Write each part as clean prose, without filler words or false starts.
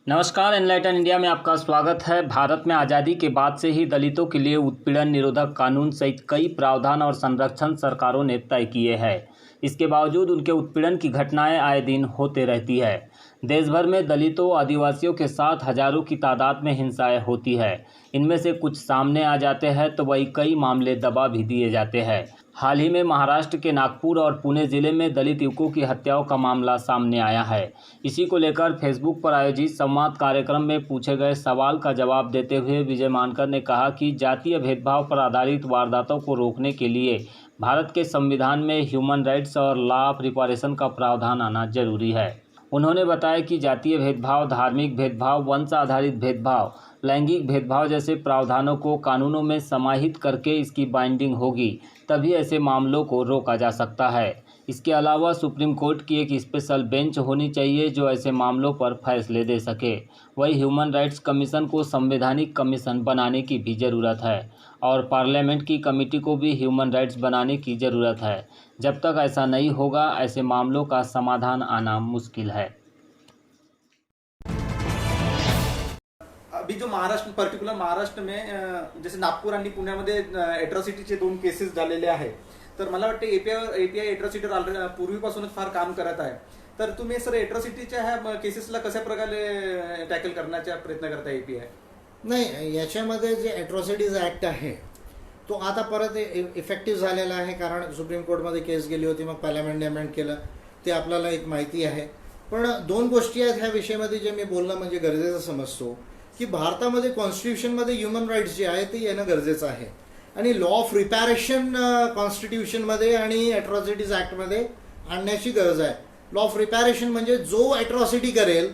नमस्कार, enlighten India में आपका स्वागत है। भारत में आज़ादी के बाद से ही दलितों के लिए उत्पीड़न निरोधक कानून सहित कई प्रावधान और संरक्षण सरकारों ने तय किए हैं। इसके बावजूद उनके उत्पीड़न की घटनाएं आए दिन होते रहती है। देश भर में दलितों, आदिवासियों के साथ हजारों की तादाद में हिंसाएं होती है। इनमें से कुछ सामने आ जाते हैं तो वही कई मामले दबा भी दिए जाते हैं। हाल ही में महाराष्ट्र के नागपुर और पुणे जिले में दलित युवकों की हत्याओं का मामला सामने आया है। इसी को लेकर फेसबुक पर आयोजित संवाद कार्यक्रम में पूछे गए सवाल का जवाब देते हुए विजय मानकर ने कहा कि जातीय भेदभाव पर आधारित वारदातों को रोकने के लिए भारत के संविधान में ह्यूमन राइट्स और लॉ ऑफ रिपारेशन का प्रावधान आना जरूरी है। उन्होंने बताया कि जातीय भेदभाव, धार्मिक भेदभाव, वंश आधारित भेदभाव, लैंगिक भेदभाव जैसे प्रावधानों को कानूनों में समाहित करके इसकी बाइंडिंग होगी, तभी ऐसे मामलों को रोका जा सकता है। इसके अलावा सुप्रीम कोर्ट की एक स्पेशल बेंच होनी चाहिए जो ऐसे मामलों पर फैसले दे सके। वही ह्यूमन राइट्स कमीशन को संवैधानिक कमीशन बनाने की भी ज़रूरत है और पार्लियामेंट की कमेटी को भी ह्यूमन राइट्स बनाने की ज़रूरत है। जब तक ऐसा नहीं होगा, ऐसे मामलों का समाधान आना मुश्किल है। अभी जो महाराष्ट्र, पर्टिक्युलर महाराष्ट्र में जैसे नागपूर आणि पुण्यामध्ये एट्रॉसिटीचे 2 केसेस झालेले आहे, तर मला वाटतं एपीआय एट्रॉसिटीवर पूर्वीपासूनच फार काम करत आहे. तर तुम्ही सर एट्रॉसिटीच्या ह्या केसेसला कशा प्रकारे टॅकल करण्याचा प्रयत्न करता एपीआय? नाही, याच्यामध्ये जे ॲट्रॉसिटीज ॲक्ट आहे तो आता परत इफेक्टिव्ह झालेला आहे, कारण सुप्रीम कोर्टमध्ये केस गेली होती, मग पार्लमेंटने अमेंड केलं, ते आपल्याला एक माहिती आहे. पण 2 गोष्टी आहेत ह्या विषयामध्ये जे मी बोलणं म्हणजे गरजेचं समजतो की भारतामध्ये कॉन्स्टिट्यूशनमध्ये ह्युमन राईट्स जे आहे ते येणं गरजेचं आहे आणि लॉ ऑफ रिपॅरेशन कॉन्स्टिट्यूशनमध्ये आणि ॲट्रॉसिटीज ॲक्टमध्ये आणण्याची गरज आहे. लॉ ऑफ रिपॅरेशन म्हणजे जो ॲट्रॉसिटी करेल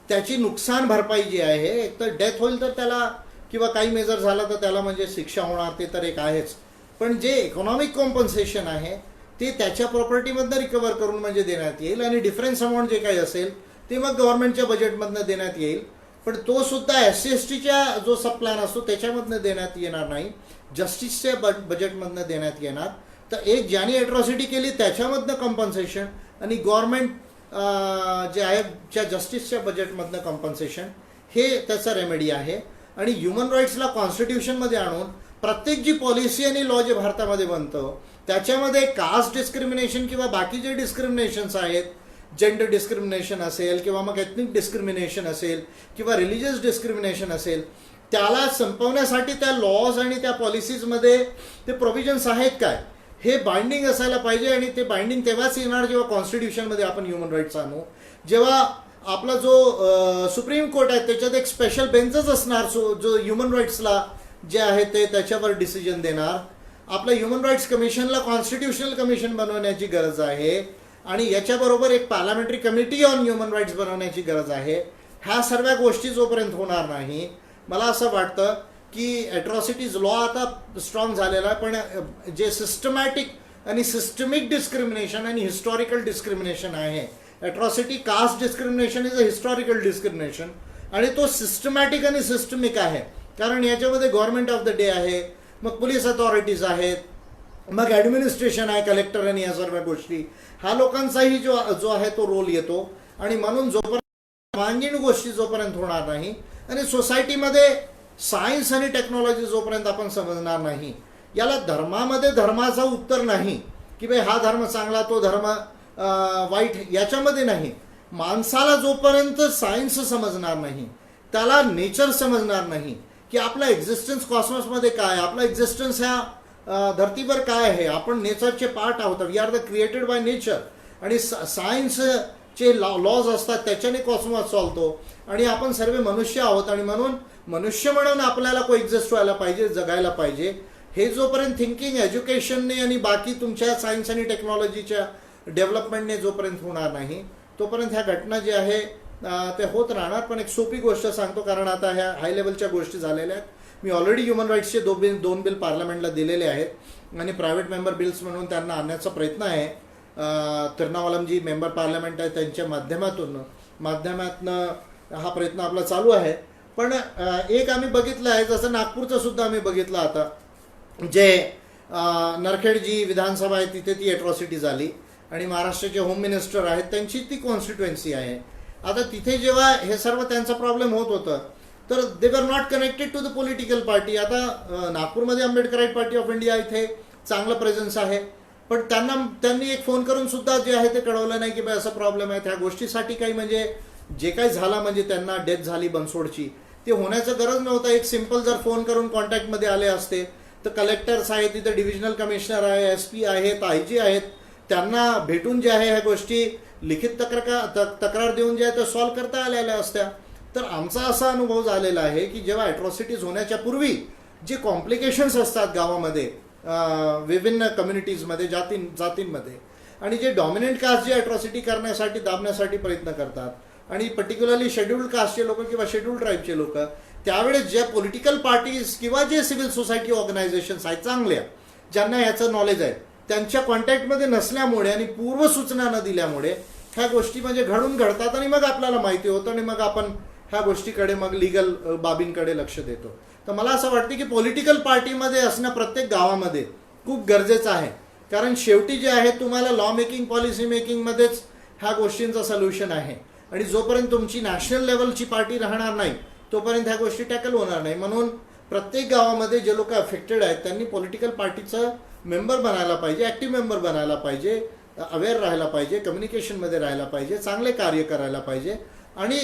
त्याची नुकसान भरपाई जी आहे, एक तर डेथ होईल तर त्याला किंवा काही मेजर झाला तर त्याला म्हणजे शिक्षा होणार, ते तर एक आहेच. पण जे इकॉनॉमिक कॉम्पन्सेशन आहे ते त्याच्या प्रॉपर्टीमधनं रिकवर करून म्हणजे देण्यात येईल आणि डिफरन्स अमाऊंट जे काही असेल ते मग गव्हर्नमेंटच्या बजेटमधनं देण्यात येईल. पण तो सुद्धा SC/STच्या जो सब प्लॅन असतो त्याच्यामधनं देण्यात येणार नाही, जस्टिसच्या बजेटमधनं देण्यात येणार. तर एक ज्याने ॲट्रॉसिटी केली त्याच्यामधनं कॉम्पन्सेशन आणि गव्हर्नमेंट जे आहे ज्या जस्टिसच्या बजेटमधनं कॉम्पन्सेशन, हे त्याचा रेमेडी आहे. आणि ह्युमन राईट्सला कॉन्स्टिट्यूशनमध्ये आणून प्रत्येक जी पॉलिसी आणि लॉ जे भारतामध्ये बनतं त्याच्यामध्ये कास्ट डिस्क्रिमिनेशन किंवा बाकीचे डिस्क्रिमिनेशन्स आहेत, जेंडर डिस्क्रिमिनेशन असेल किंवा मग एथनिक डिस्क्रिमिनेशन असेल किंवा रिलिजियस डिस्क्रिमिनेशन असेल, त्याला संपवण्यासाठी त्या लॉज आणि त्या पॉलिसीजमध्ये ते प्रोव्हिजन्स आहेत काय, हे बाइंडिंग असायला पाहिजे. आणि ते बाइंडिंग तेव्हाच येणार जेव्हा कॉन्स्टिट्यूशनमध्ये आपण ह्युमन राईट्स आणू, जेव्हा आपला जो सुप्रीम कोर्ट आहे त्याच्यात एक स्पेशल बेंचच असणार जो ह्युमन राईट्सला जे आहे ते त्याच्यावर डिसिजन देणार. आपल्या ह्युमन राईट्स कमिशनला कॉन्स्टिट्यूशनल कमिशन बनवण्याची गरज आहे आणि याच्याबरोबर एक parliamentary committee on human rights बनवण्याची गरज आहे. ह्या सर्व गोष्टी जोपर्यंत होणार नाही, मला असं वाटतं की ॲट्रॉसिटीज लॉ आता स्ट्रॉंग झालेला आहे, पण जे सिस्टमॅटिक आणि सिस्टमिक डिस्क्रिमिनेशन आणि हिस्टॉरिकल डिस्क्रिमिनेशन आहे, atrocity caste discrimination is a historical discrimination आणि तो सिस्टमॅटिक आणि सिस्टमिक आहे. कारण याच्यामध्ये गव्हर्नमेंट ऑफ द डे आहे, मग पोलीस अथॉरिटीज आहेत, मग ॲडमिनिस्ट्रेशन आहे, कलेक्टर आणि या सर्व गोष्टी, हा लोकांचाही जो आहे तो रोल येतो. आणि म्हणून जोपर्यंत सर्वांगीण गोष्टी जोपर्यंत होणार नाही आणि सोसायटीमध्ये सायन्स आणि टेक्नॉलॉजी जोपर्यंत आपण समजणार नाही, याला धर्मामध्ये धर्माचं उत्तर नाही की भाई हा धर्म चांगला तो धर्म वाईट, याच्यामध्ये नाही. माणसाला जोपर्यंत सायन्स समजणार नाही, त्याला नेचर समजणार नाही की आपला एक्झिस्टन्स कॉस्मॉसमध्ये काय, आपला एक्झिस्टन्स ह्या धरतीवर काय आहे, आपण नेचरचे पार्ट आहोत, we are the created by nature. आणि सायन्सचे लॉज असतात त्याच्याने कॉस्मॉस चालतो आणि आपण सर्व मनुष्य आहोत आणि म्हणून मनुष्य म्हणून आपल्याला कोएक्झिस्ट व्हायला पाहिजे, जगायला पाहिजे. हे जोपर्यंत थिंकिंग एज्युकेशनने आणि बाकी तुमच्या सायन्स आणि टेक्नॉलॉजीच्या डेव्हलपमेंटने जोपर्यंत होणार नाही, तोपर्यंत ह्या घटना जी आहे ते होत राहणार. पण एक सोपी गोष्ट सांगतो, कारण आता ह्या हाय लेवलच्या गोष्टी झालेल्या आहेत. मी ऑलरेडी ह्युमन राईट्सचे 2 बिल पार्लमेंटला दिलेले आहेत आणि प्रायव्हेट मेंबर बिल्स म्हणून त्यांना आणण्याचा प्रयत्न आहे. तिरुनावालमजी मेंबर पार्लमेंट आहे त्यांच्या माध्यमातून हा प्रयत्न आपला चालू आहे. पण एक आम्ही बघितलं आहे, जसं नागपूरचं सुद्धा आम्ही बघितलं आता, जे नरखेड जी विधानसभा आहे तिथे ती ॲट्रॉसिटी झाली आणि महाराष्ट्राचे होम मिनिस्टर आहेत त्यांची ती कॉन्स्टिट्युएन्सी आहे आता तिथे जेव्हा हे सर्व त्यांचा प्रॉब्लेम होत होतं तर they were not connected to the political party. आता नागपूरमध्ये आंबेडकराईट पार्टी ऑफ इंडिया इथे चांगलं प्रेझेन्स आहे, पण त्यांनी एक फोन करून सुद्धा जे आहे ते कळवलं नाही की बाय असा प्रॉब्लेम आहे. त्या गोष्टीसाठी काही म्हणजे जे काही झालं म्हणजे त्यांना डेथ झाली बनसोडची ते होण्याचं गरज नव्हतं. एक सिम्पल जर फोन करून कॉन्टॅक्टमध्ये आले असते तर कलेक्टर्स आहेत, तिथे डिव्हिजनल कमिशनर आहे, SP आहेत, IG आहेत, त्यांना भेटून जे आहे ह्या गोष्टी लिखित तक्रार देऊन जे आहे ते सॉल्व्ह करता आलेल्या असत्या. तर आमचा असा अनुभव झालेला आहे की जेव्हा ॲट्रॉसिटीज होण्याच्या पूर्वी जे कॉम्प्लिकेशन्स असतात गावामध्ये विभिन्न कम्युनिटीजमध्ये जातींमध्ये आणि जे डॉमिनंट कास्ट जे ॲट्रॉसिटी करण्यासाठी दाबण्यासाठी प्रयत्न करतात आणि पर्टिक्युलरली शेड्यूल्ड कास्टचे लोक किंवा शेड्यूल्ड ट्राईबचे लोक त्यावेळेस ज्या पॉलिटिकल पार्टीज किंवा जे सिव्हिल सोसायटी ऑर्गनायझेशन्स आहेत चांगल्या ज्यांना ह्याचं नॉलेज आहे त्यांच्या कॉन्टॅक्टमध्ये नसल्यामुळे आणि पूर्वसूचना न दिल्यामुळे ह्या गोष्टी म्हणजे घडतात आणि मग आपल्याला माहिती होतं आणि मग आपण ह्या गोष्टीकडे मग लिगल बाबींकडे लक्ष देतो. तर मला असं वाटतं की पॉलिटिकल पार्टीमध्ये असणं प्रत्येक गावामध्ये खूप गरजेचं आहे, कारण शेवटी जे आहे तुम्हाला लॉ मेकिंग पॉलिसी मेकिंगमध्येच ह्या गोष्टींचं सोल्युशन आहे आणि जोपर्यंत तुमची नॅशनल लेवलची पार्टी राहणार नाही तोपर्यंत ह्या गोष्टी टॅकल होणार नाही. म्हणून प्रत्येक गावामध्ये जे लोक अफेक्टेड आहेत त्यांनी पॉलिटिकल पार्टीचं मेंबर बनायला पाहिजे, ॲक्टिव्ह मेंबर बनायला पाहिजे, अवेअर राहायला पाहिजे, कम्युनिकेशनमध्ये राहायला पाहिजे, चांगले कार्य करायला पाहिजे. आणि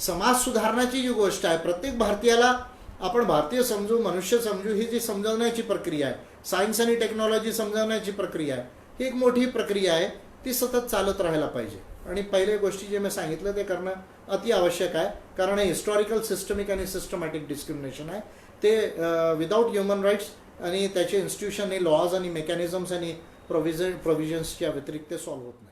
समाज सुधारण्याची जी गोष्ट आहे प्रत्येक भारतीयाला आपण भारतीय समजू, मनुष्य समजू, ही जी समजवण्याची प्रक्रिया आहे, सायन्स आणि टेक्नॉलॉजी समजवण्याची प्रक्रिया आहे, ही एक मोठी प्रक्रिया आहे, ती सतत चालत राहायला पाहिजे. आणि पहिल्या गोष्टी जे मी सांगितलं ते करणं अति आवश्यक आहे, कारण हे हिस्टॉरिकल सिस्टमिक आणि सिस्टमॅटिक डिस्क्रिमिनेशन आहे ते विदाऊट ह्युमन राईट्स आणि त्याचे इन्स्टिट्यूशन हे लॉज आणि मेकॅनिझम्स आणि प्रोव्हिजन्सच्या व्यतिरिक्त सॉल्व्ह होत नाही.